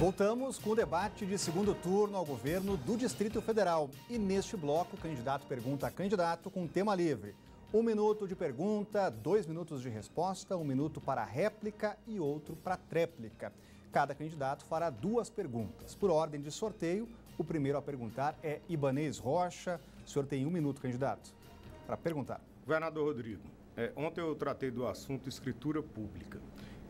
Voltamos com o debate de segundo turno ao governo do Distrito Federal. E neste bloco, o candidato pergunta a candidato com tema livre. 1 minuto de pergunta, 2 minutos de resposta, 1 minuto para réplica e outro para tréplica. Cada candidato fará 2 perguntas. Por ordem de sorteio, o primeiro a perguntar é Ibanez Rocha. O senhor tem 1 minuto, candidato, para perguntar. Governador Rodrigo, ontem eu tratei do assunto escritura pública.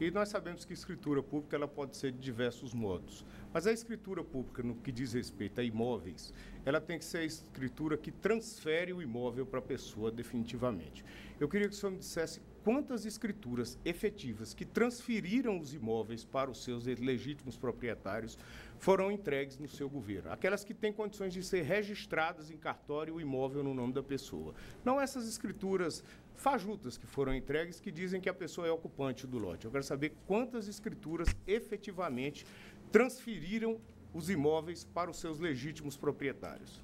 E nós sabemos que escritura pública ela pode ser de diversos modos. Mas a escritura pública, no que diz respeito a imóveis, ela tem que ser a escritura que transfere o imóvel para a pessoa definitivamente. Eu queria que o senhor me dissesse quantas escrituras efetivas que transferiram os imóveis para os seus legítimos proprietários foram entregues no seu governo. Aquelas que têm condições de ser registradas em cartório o imóvel no nome da pessoa. Não essas escrituras fajutas que foram entregues que dizem que a pessoa é ocupante do lote. Eu quero saber quantas escrituras efetivamente transferiram os imóveis para os seus legítimos proprietários.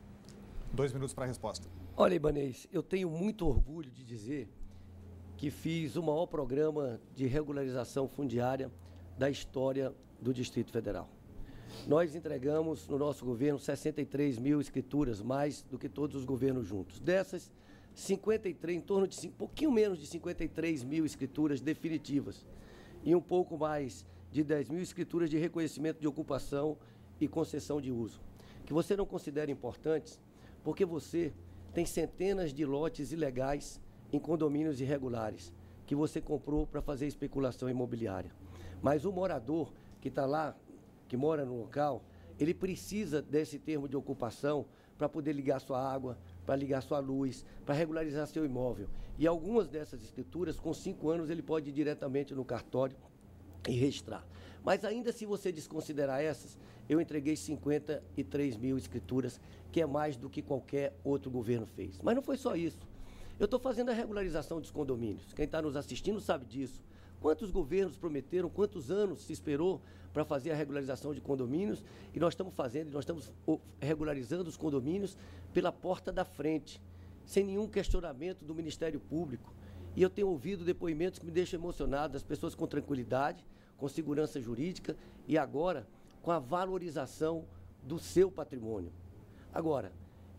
2 minutos para a resposta. Olha, Ibanez, eu tenho muito orgulho de dizer que fiz o maior programa de regularização fundiária da história do Distrito Federal. Nós entregamos no nosso governo 63 mil escrituras, mais do que todos os governos juntos. Dessas, 53, em torno de pouquinho menos de 53 mil escrituras definitivas e um pouco mais de 10 mil escrituras de reconhecimento de ocupação e concessão de uso, que você não considera importantes porque você tem centenas de lotes ilegais em condomínios irregulares que você comprou para fazer especulação imobiliária. Mas o morador que está lá, que mora no local, ele precisa desse termo de ocupação para poder ligar sua água, para ligar sua luz, para regularizar seu imóvel. E algumas dessas escrituras, com 5 anos, ele pode ir diretamente no cartório e registrar. Mas ainda se você desconsiderar essas, eu entreguei 53 mil escrituras, que é mais do que qualquer outro governo fez. Mas não foi só isso. Eu estou fazendo a regularização dos condomínios. Quem está nos assistindo sabe disso. Quantos governos prometeram, quantos anos se esperou para fazer a regularização de condomínios? E nós estamos fazendo, nós estamos regularizando os condomínios pela porta da frente, sem nenhum questionamento do Ministério Público. E eu tenho ouvido depoimentos que me deixam emocionado, as pessoas com tranquilidade, com segurança jurídica e agora com a valorização do seu patrimônio. Agora,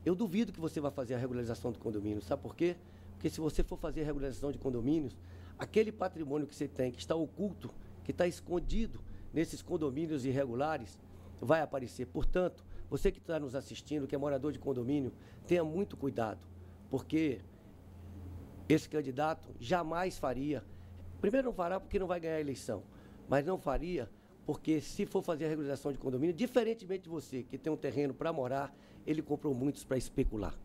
eu duvido que você vá fazer a regularização do condomínio, sabe por quê? Porque se você for fazer a regularização de condomínios, aquele patrimônio que você tem, que está oculto, que está escondido nesses condomínios irregulares, vai aparecer. Portanto, você que está nos assistindo, que é morador de condomínio, tenha muito cuidado, porque esse candidato jamais faria, primeiro não fará porque não vai ganhar a eleição, mas não faria porque se for fazer a regularização de condomínio, diferentemente de você, que tem um terreno para morar, ele comprou muitos para especular.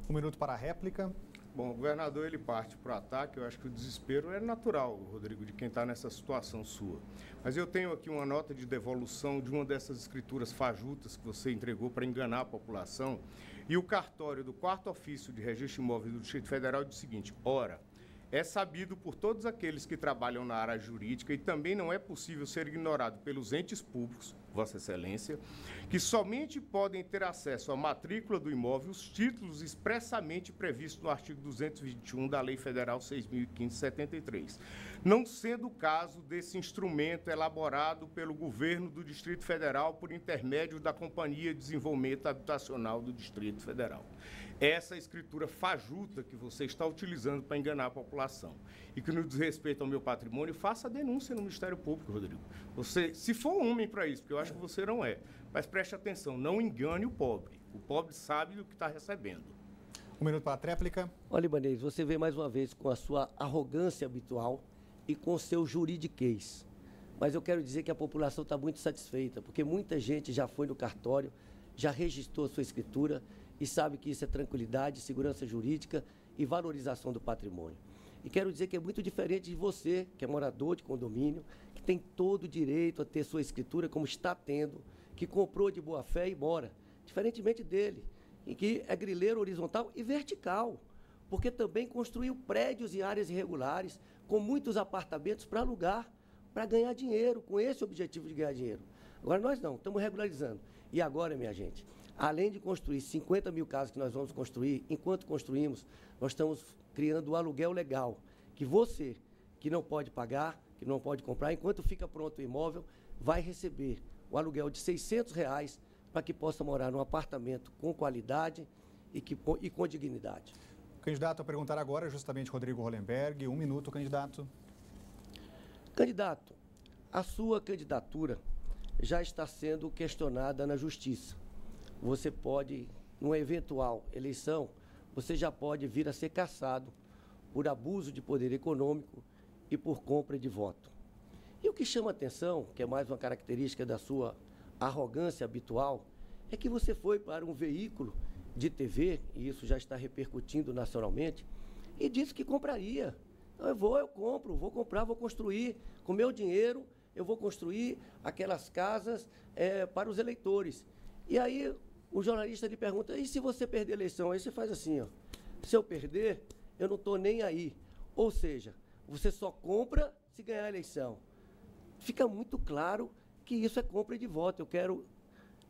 1 minuto para a réplica. Bom, o governador ele parte para o ataque, eu acho que o desespero é natural, Rodrigo, de quem está nessa situação sua. Mas eu tenho aqui uma nota de devolução de uma dessas escrituras fajutas que você entregou para enganar a população. E o cartório do 4º Ofício de Registro Imóvel do Distrito Federal diz o seguinte: ora, é sabido por todos aqueles que trabalham na área jurídica e também não é possível ser ignorado pelos entes públicos, Vossa Excelência, que somente podem ter acesso à matrícula do imóvel os títulos expressamente previstos no artigo 221 da Lei Federal 6.015/73, não sendo o caso desse instrumento elaborado pelo governo do Distrito Federal por intermédio da Companhia de Desenvolvimento Habitacional do Distrito Federal. Essa escritura fajuta que você está utilizando para enganar a população e que, no diz respeito ao meu patrimônio, faça a denúncia no Ministério Público, Rodrigo. Você, se for homem para isso, porque eu acho que você não é, mas preste atenção, não engane o pobre. O pobre sabe o que está recebendo. 1 minuto para a tréplica. Olha, Ibanez, você vê mais uma vez com a sua arrogância habitual e com o seu juridiquês. Mas eu quero dizer que a população está muito satisfeita, porque muita gente já foi no cartório, já registrou a sua escritura e sabe que isso é tranquilidade, segurança jurídica e valorização do patrimônio. E quero dizer que é muito diferente de você, que é morador de condomínio, que tem todo o direito a ter sua escritura, como está tendo, que comprou de boa fé e mora. Diferentemente dele, em que é grileiro horizontal e vertical, porque também construiu prédios em áreas irregulares, com muitos apartamentos para alugar, para ganhar dinheiro, com esse objetivo de ganhar dinheiro. Agora nós não, estamos regularizando. E agora, minha gente, além de construir 50 mil casas que nós vamos construir, enquanto construímos, nós estamos criando o aluguel legal, que você, que não pode pagar, que não pode comprar, enquanto fica pronto o imóvel, vai receber um aluguel de R$600 para que possa morar num apartamento com qualidade e com dignidade. O candidato a perguntar agora é justamente Rodrigo Hollenberg. 1 minuto, candidato. Candidato, a sua candidatura já está sendo questionada na Justiça. Você pode, numa eventual eleição, você já pode vir a ser cassado por abuso de poder econômico e por compra de voto. E o que chama atenção, que é mais uma característica da sua arrogância habitual, é que você foi para um veículo de TV, e isso já está repercutindo nacionalmente, e disse que compraria. Eu compro, vou comprar, vou construir. Com meu dinheiro, eu vou construir aquelas casas para os eleitores. E aí o jornalista lhe pergunta, e se você perder a eleição? Aí você faz assim, ó, se eu perder, eu não estou nem aí. Ou seja, você só compra se ganhar a eleição. Fica muito claro que isso é compra de voto. Eu quero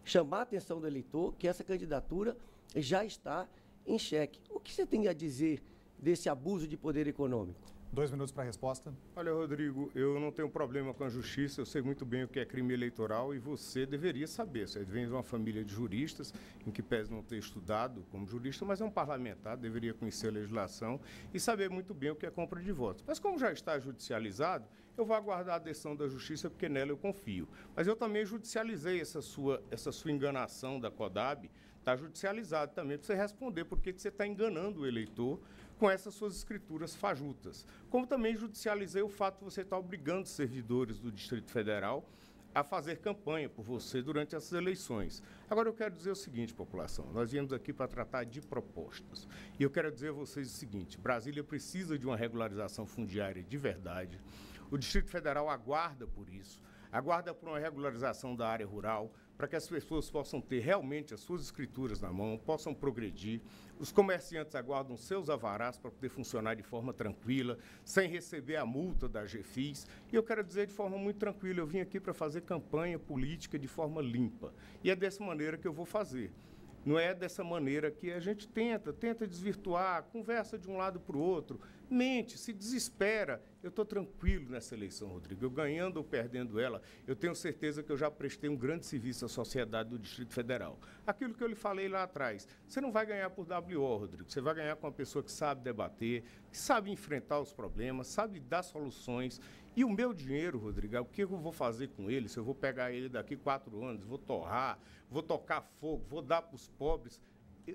chamar a atenção do eleitor que essa candidatura já está em xeque. O que você tem a dizer desse abuso de poder econômico? 2 minutos para a resposta. Olha, Rodrigo, eu não tenho problema com a justiça, eu sei muito bem o que é crime eleitoral e você deveria saber. Você vem de uma família de juristas, em que pese não ter estudado como jurista, mas é um parlamentar, deveria conhecer a legislação e saber muito bem o que é compra de votos. Mas como já está judicializado, eu vou aguardar a decisão da justiça, porque nela eu confio. Mas eu também judicializei essa sua enganação da CODAB, está judicializado também para você responder por que você está enganando o eleitor com essas suas escrituras fajutas. Como também judicializei o fato de você estar obrigando os servidores do Distrito Federal a fazer campanha por você durante essas eleições. Agora eu quero dizer o seguinte, população, nós viemos aqui para tratar de propostas. E eu quero dizer a vocês o seguinte, Brasília precisa de uma regularização fundiária de verdade. O Distrito Federal aguarda por isso, aguarda por uma regularização da área rural, para que as pessoas possam ter realmente as suas escrituras na mão, possam progredir. Os comerciantes aguardam seus alvarás para poder funcionar de forma tranquila, sem receber a multa da GFIS. E eu quero dizer de forma muito tranquila, eu vim aqui para fazer campanha política de forma limpa. E é dessa maneira que eu vou fazer. Não é dessa maneira que a gente tenta desvirtuar, conversa de um lado para o outro, mente, se desespera. Eu estou tranquilo nessa eleição, Rodrigo. Eu ganhando ou perdendo ela, eu tenho certeza que eu já prestei um grande serviço à sociedade do Distrito Federal. Aquilo que eu lhe falei lá atrás, você não vai ganhar por WO, Rodrigo. Você vai ganhar com uma pessoa que sabe debater, que sabe enfrentar os problemas, sabe dar soluções. E o meu dinheiro, Rodrigo, o que eu vou fazer com ele? Se eu vou pegar ele daqui 4 anos, vou torrar, vou tocar fogo, vou dar para os pobres,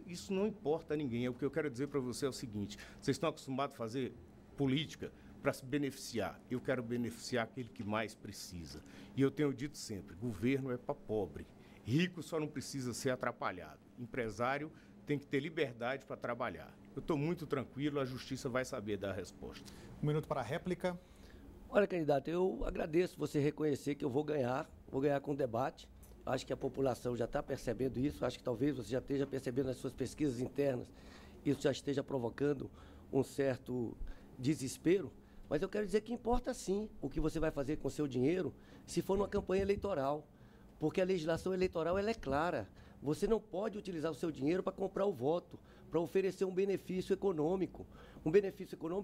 isso não importa a ninguém. O que eu quero dizer para você é o seguinte, vocês estão acostumados a fazer política para se beneficiar. Eu quero beneficiar aquele que mais precisa. E eu tenho dito sempre, governo é para pobre. Rico só não precisa ser atrapalhado. Empresário tem que ter liberdade para trabalhar. Eu estou muito tranquilo, a justiça vai saber dar a resposta. 1 minuto para a réplica. Olha, candidato, eu agradeço você reconhecer que eu vou ganhar com o debate. Acho que a população já está percebendo isso, acho que talvez você já esteja percebendo nas suas pesquisas internas, isso já esteja provocando um certo desespero, mas eu quero dizer que importa sim o que você vai fazer com o seu dinheiro se for numa campanha eleitoral, porque a legislação eleitoral ela é clara. Você não pode utilizar o seu dinheiro para comprar o voto, para oferecer um benefício econômico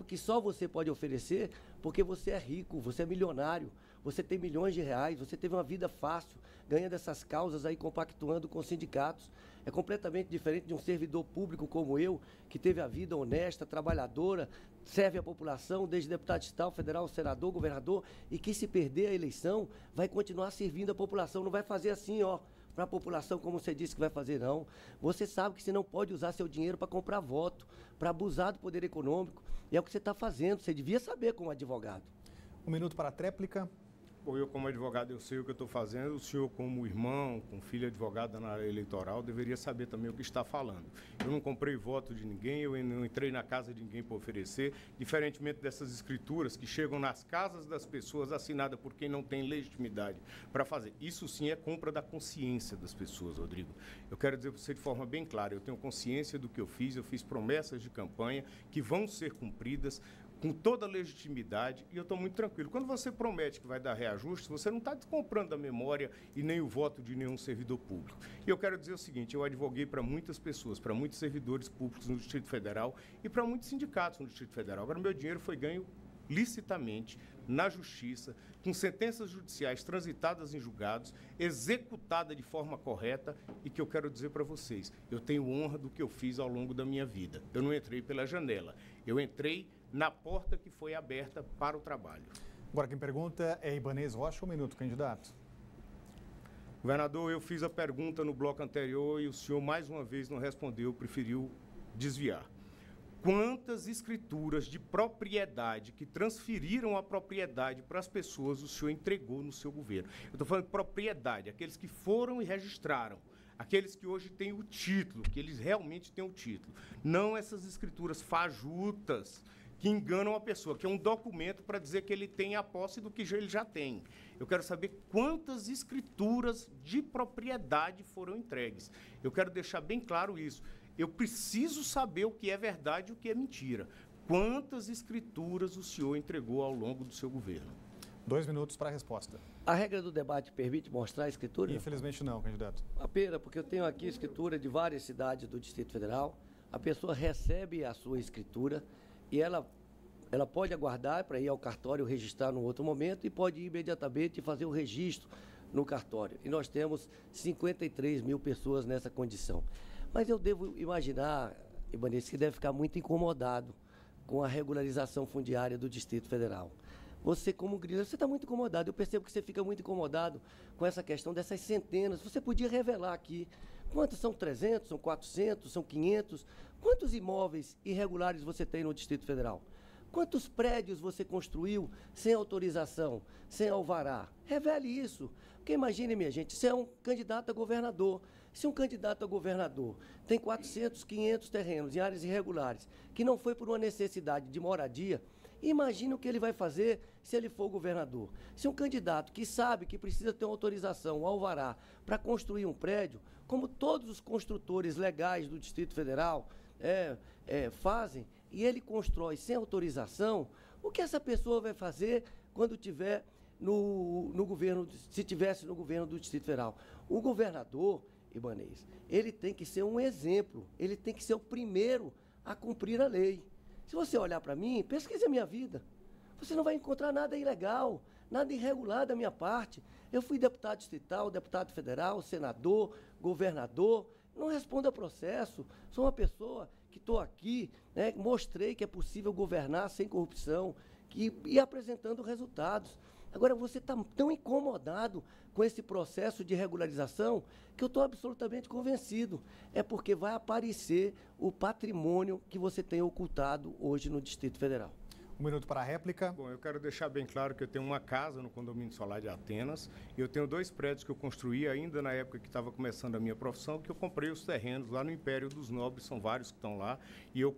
que só você pode oferecer porque você é rico, você é milionário, você tem milhões de reais, você teve uma vida fácil, ganhando essas causas aí, compactuando com sindicatos. É completamente diferente de um servidor público como eu, que teve a vida honesta, trabalhadora, serve a população, desde deputado estadual, federal, senador, governador, e que se perder a eleição, vai continuar servindo a população, não vai fazer assim, ó, para a população, como você disse que vai fazer, não. Você sabe que você não pode usar seu dinheiro para comprar voto, para abusar do poder econômico. E é o que você está fazendo, você devia saber como advogado. 1 minuto para a tréplica. Eu, como advogado, eu sei o que eu estou fazendo. O senhor, como irmão, com filho advogado na área eleitoral, deveria saber também o que está falando. Eu não comprei voto de ninguém, eu não entrei na casa de ninguém para oferecer, diferentemente dessas escrituras que chegam nas casas das pessoas, assinadas por quem não tem legitimidade para fazer. Isso sim é compra da consciência das pessoas, Rodrigo. Eu quero dizer para você de forma bem clara, eu tenho consciência do que eu fiz promessas de campanha que vão ser cumpridas, com toda a legitimidade, e eu estou muito tranquilo. Quando você promete que vai dar reajuste, você não está comprando a memória e nem o voto de nenhum servidor público. E eu quero dizer o seguinte, eu advoguei para muitas pessoas, para muitos servidores públicos no Distrito Federal e para muitos sindicatos no Distrito Federal. Agora, meu dinheiro foi ganho licitamente, na justiça, com sentenças judiciais transitadas em julgados, executada de forma correta e que eu quero dizer para vocês, eu tenho honra do que eu fiz ao longo da minha vida. Eu não entrei pela janela, eu entrei na porta que foi aberta para o trabalho. Agora quem pergunta é Ibanez Rocha. 1 minuto, candidato. Governador, eu fiz a pergunta no bloco anterior e o senhor mais uma vez não respondeu, preferiu desviar. Quantas escrituras de propriedade que transferiram a propriedade para as pessoas o senhor entregou no seu governo? Eu estou falando de propriedade, aqueles que foram e registraram, aqueles que hoje têm o título, que eles realmente têm o título. Não essas escrituras fajutas que enganam a pessoa, que é um documento para dizer que ele tem a posse do que ele já tem. Eu quero saber quantas escrituras de propriedade foram entregues. Eu quero deixar bem claro isso. Eu preciso saber o que é verdade e o que é mentira. Quantas escrituras o senhor entregou ao longo do seu governo? 2 minutos para a resposta. A regra do debate permite mostrar a escritura? Infelizmente não, candidato. A pena, porque eu tenho aqui escritura de várias cidades do Distrito Federal. A pessoa recebe a sua escritura e ela pode aguardar para ir ao cartório registrar num outro momento e pode ir imediatamente fazer o registro no cartório. E nós temos 53 mil pessoas nessa condição. Mas eu devo imaginar, Ibanez, que deve ficar muito incomodado com a regularização fundiária do Distrito Federal. Você, como grileiro, você está muito incomodado. Eu percebo que você fica muito incomodado com essa questão dessas centenas. Você podia revelar aqui quantos são 300, são 400, são 500? Quantos imóveis irregulares você tem no Distrito Federal? Quantos prédios você construiu sem autorização, sem alvará? Revele isso. Porque imagine, minha gente, você é um candidato a governador. Se um candidato a governador tem 400, 500 terrenos em áreas irregulares, que não foi por uma necessidade de moradia, imagine o que ele vai fazer se ele for governador. Se um candidato que sabe que precisa ter uma autorização, um alvará, para construir um prédio, como todos os construtores legais do Distrito Federal fazem, e ele constrói sem autorização, o que essa pessoa vai fazer quando tiver no governo, se tivesse no governo do Distrito Federal? O governador, Ibanez, ele tem que ser um exemplo, ele tem que ser o primeiro a cumprir a lei. Se você olhar para mim, pesquise a minha vida. Você não vai encontrar nada ilegal, nada irregular da minha parte. Eu fui deputado distrital, deputado federal, senador, governador. Não respondo a processo. Sou uma pessoa que estou aqui, né, mostrei que é possível governar sem corrupção e apresentando resultados. Agora, você está tão incomodado com esse processo de regularização que eu estou absolutamente convencido. É porque vai aparecer o patrimônio que você tem ocultado hoje no Distrito Federal. 1 minuto para a réplica. Bom, eu quero deixar bem claro que eu tenho uma casa no condomínio solar de Atenas e eu tenho 2 prédios que eu construí ainda na época que estava começando a minha profissão, que eu comprei os terrenos lá no Império dos Nobres, são vários que estão lá, e eu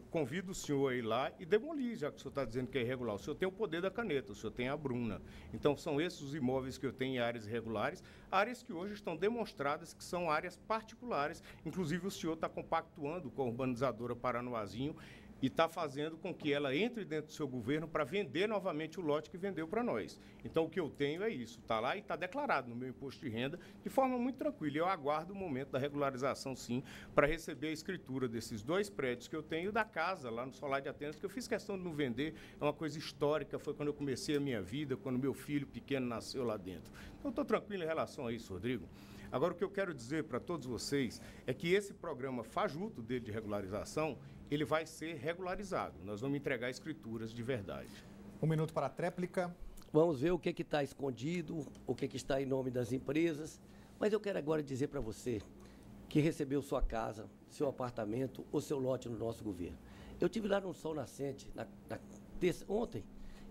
convido o senhor a ir lá e demolir, já que o senhor está dizendo que é irregular. O senhor tem o poder da caneta, o senhor tem a Bruna. Então, são esses os imóveis que eu tenho em áreas irregulares, áreas que hoje estão demonstradas que são áreas particulares. Inclusive, o senhor está compactuando com a urbanizadora Paranoazinho e está fazendo com que ela entre dentro do seu governo para vender novamente o lote que vendeu para nós. Então, o que eu tenho é isso, está lá e está declarado no meu imposto de renda de forma muito tranquila. Eu aguardo o momento da regularização, sim, para receber a escritura desses 2 prédios que eu tenho da casa lá no Solar de Atenas, que eu fiz questão de não vender, é uma coisa histórica, foi quando eu comecei a minha vida, quando meu filho pequeno nasceu lá dentro. Então, eu estou tranquilo em relação a isso, Rodrigo. Agora, o que eu quero dizer para todos vocês é que esse programa fajuto dele de regularização, ele vai ser regularizado. Nós vamos entregar escrituras de verdade. 1 minuto para a tréplica. Vamos ver o que está escondido, o que está em nome das empresas. Mas eu quero agora dizer para você que recebeu sua casa, seu apartamento ou seu lote no nosso governo. Eu estive lá no Sol Nascente ontem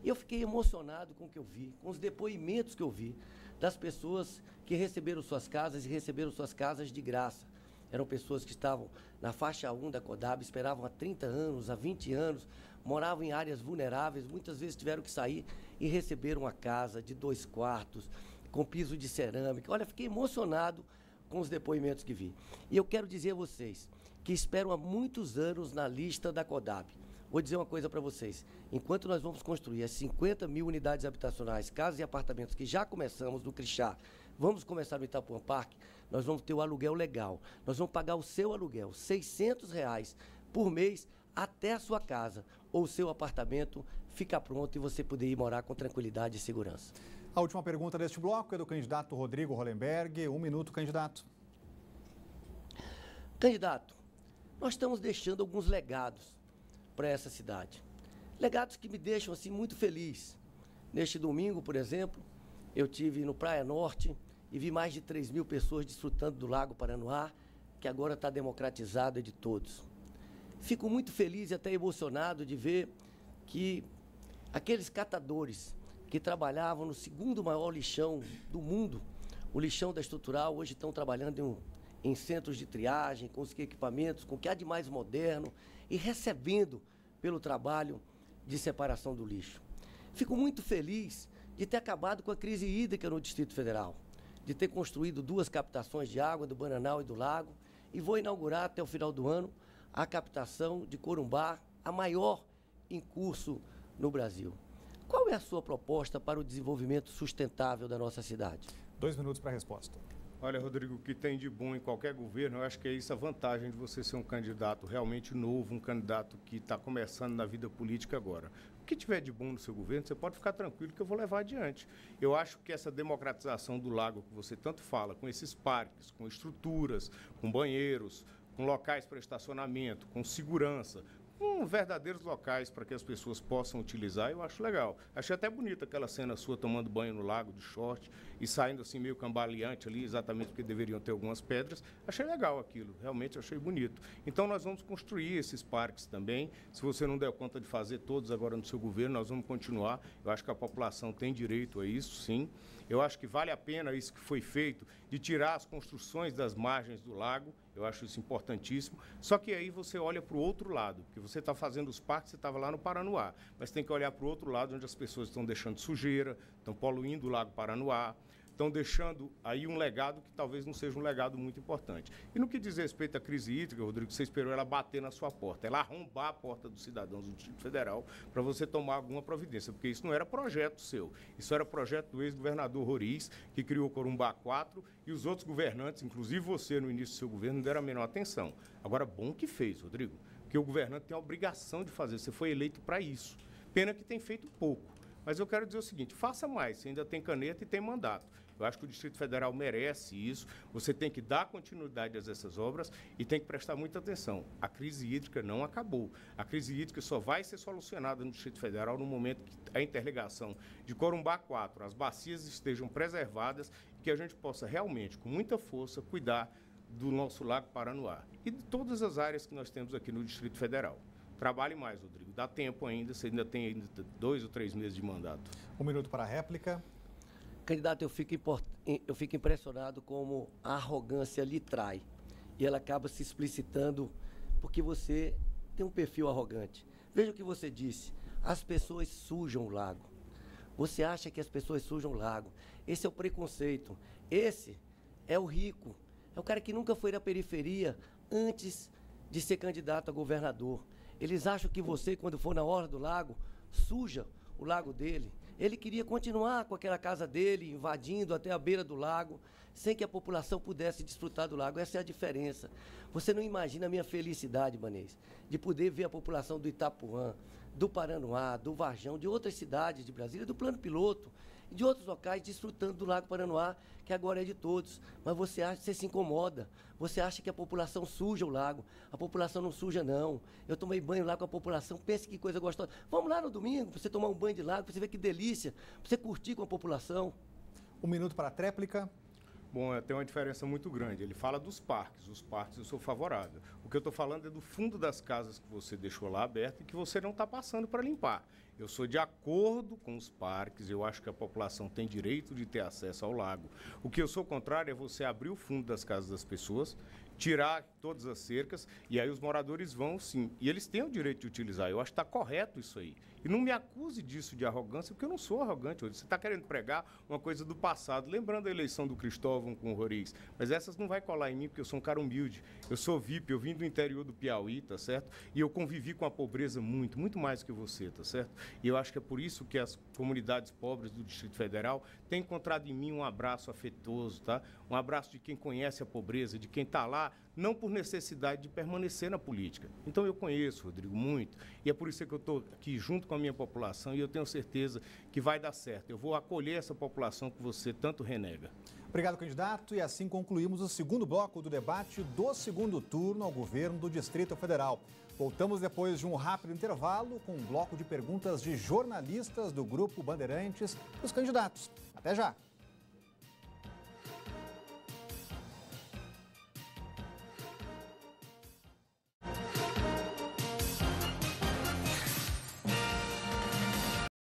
e eu fiquei emocionado com o que eu vi, com os depoimentos que eu vi das pessoas que receberam suas casas e receberam suas casas de graça. Eram pessoas que estavam na faixa 1 da CODAB, esperavam há 30 anos, há 20 anos, moravam em áreas vulneráveis, muitas vezes tiveram que sair e receberam uma casa de 2 quartos, com piso de cerâmica. Olha, fiquei emocionado com os depoimentos que vi. E eu quero dizer a vocês que esperam há muitos anos na lista da CODAB. Vou dizer uma coisa para vocês. Enquanto nós vamos construir as 50 mil unidades habitacionais, casas e apartamentos que já começamos no Crixá, vamos começar no Itapuã Parque, nós vamos ter o aluguel legal. Nós vamos pagar o seu aluguel, R$ 600 por mês, até a sua casa ou seu apartamento ficar pronto e você poder ir morar com tranquilidade e segurança. A última pergunta deste bloco é do candidato Rodrigo Hollenberg. 1 minuto, candidato. Candidato, nós estamos deixando alguns legados para essa cidade. Legados que me deixam assim muito feliz. Neste domingo, por exemplo, eu estive no Praia Norte e vi mais de 3.000 pessoas desfrutando do Lago Paranoá, que agora está democratizado e de todos. Fico muito feliz e até emocionado de ver que aqueles catadores que trabalhavam no segundo maior lixão do mundo, o lixão da Estrutural, hoje estão trabalhando em centros de triagem, com os equipamentos, com o que há de mais moderno e recebendo pelo trabalho de separação do lixo. Fico muito feliz de ter acabado com a crise hídrica no Distrito Federal, de ter construído 2 captações de água do Bananal e do Lago, e vou inaugurar até o final do ano a captação de Corumbá, a maior em curso no Brasil. Qual é a sua proposta para o desenvolvimento sustentável da nossa cidade? 2 minutos para a resposta. Olha, Rodrigo, o que tem de bom em qualquer governo, eu acho que é isso a vantagem de você ser um candidato realmente novo, um candidato que está começando na vida política agora. O que tiver de bom no seu governo, você pode ficar tranquilo que eu vou levar adiante. Eu acho que essa democratização do lago que você tanto fala, com esses parques, com estruturas, com banheiros, com locais para estacionamento, com segurança, com verdadeiros locais para que as pessoas possam utilizar, eu acho legal. Achei até bonita aquela cena sua tomando banho no lago de short e saindo assim meio cambaleante ali, exatamente porque deveriam ter algumas pedras. Achei legal aquilo, realmente achei bonito. Então nós vamos construir esses parques também. Se você não der conta de fazer todos agora no seu governo, nós vamos continuar. Eu acho que a população tem direito a isso, sim. Eu acho que vale a pena isso que foi feito, de tirar as construções das margens do lago. Eu acho isso importantíssimo. Só que aí você olha para o outro lado, porque você está fazendo os parques, você estava lá no Paranoá, mas tem que olhar para o outro lado, onde as pessoas estão deixando sujeira, estão poluindo o Lago Paranoá, estão deixando aí um legado que talvez não seja um legado muito importante. E no que diz respeito à crise hídrica, Rodrigo, você esperou ela bater na sua porta, ela arrombar a porta dos cidadãos do Distrito Federal para você tomar alguma providência, porque isso não era projeto seu, isso era projeto do ex-governador Roriz, que criou o Corumbá 4, e os outros governantes, inclusive você no início do seu governo, não deram a menor atenção. Agora, bom que fez, Rodrigo, porque o governante tem a obrigação de fazer, você foi eleito para isso. Pena que tem feito pouco. Mas eu quero dizer o seguinte, faça mais, você ainda tem caneta e tem mandato. Eu acho que o Distrito Federal merece isso, você tem que dar continuidade a essas obras e tem que prestar muita atenção. A crise hídrica não acabou. A crise hídrica só vai ser solucionada no Distrito Federal no momento que a interligação de Corumbá 4, as bacias estejam preservadas e que a gente possa realmente, com muita força, cuidar do nosso Lago Paranoá e de todas as áreas que nós temos aqui no Distrito Federal. Trabalhe mais, Rodrigo. Dá tempo ainda, você ainda tem 2 ou 3 meses de mandato. 1 minuto para a réplica. Candidato, eu fico impressionado como a arrogância lhe trai. E ela acaba se explicitando porque você tem um perfil arrogante. Veja o que você disse. As pessoas sujam o lago. Você acha que as pessoas sujam o lago. Esse é o preconceito. Esse é o rico. É o cara que nunca foi da periferia antes de ser candidato a governador. Eles acham que você, quando for na hora do lago, suja o lago dele. Ele queria continuar com aquela casa dele, invadindo até a beira do lago, sem que a população pudesse desfrutar do lago. Essa é a diferença. Você não imagina a minha felicidade, Manês, de poder ver a população do Itapuã, do Paranoá, do Varjão, de outras cidades de Brasília, do Plano Piloto, e de outros locais desfrutando do Lago Paranoá, que agora é de todos. Mas você se incomoda, você acha que a população suja o lago. A população não suja, não. Eu tomei banho lá com a população, pense que coisa gostosa. Vamos lá no domingo, para você tomar um banho de lago, para você ver que delícia, para você curtir com a população. 1 minuto para a tréplica. Bom, tem uma diferença muito grande. Ele fala dos parques. Os parques eu sou favorável. O que eu estou falando é do fundo das casas que você deixou lá aberto e que você não está passando para limpar. Eu sou de acordo com os parques, eu acho que a população tem direito de ter acesso ao lago. O que eu sou contrário é você abrir o fundo das casas das pessoas, tirar todas as cercas, e aí os moradores vão sim. E eles têm o direito de utilizar. Eu acho que está correto isso aí. E não me acuse disso de arrogância, porque eu não sou arrogante hoje. Você está querendo pregar uma coisa do passado, lembrando a eleição do Cristóvão com o Roriz. Mas essas não vai colar em mim, porque eu sou um cara humilde. Eu sou VIP, eu vim do interior do Piauí, tá certo? E eu convivi com a pobreza muito mais que você, tá certo? E eu acho que é por isso que as comunidades pobres do Distrito Federal têm encontrado em mim um abraço afetuoso, tá? Um abraço de quem conhece a pobreza, de quem está lá lá, não por necessidade de permanecer na política. Então eu conheço, Rodrigo, muito, e é por isso que eu estou aqui junto com a minha população e eu tenho certeza que vai dar certo. Eu vou acolher essa população que você tanto renega. Obrigado, candidato. E assim concluímos o segundo bloco do debate do segundo turno ao governo do Distrito Federal. Voltamos depois de um rápido intervalo com um bloco de perguntas de jornalistas do Grupo Bandeirantes para os candidatos. Até já!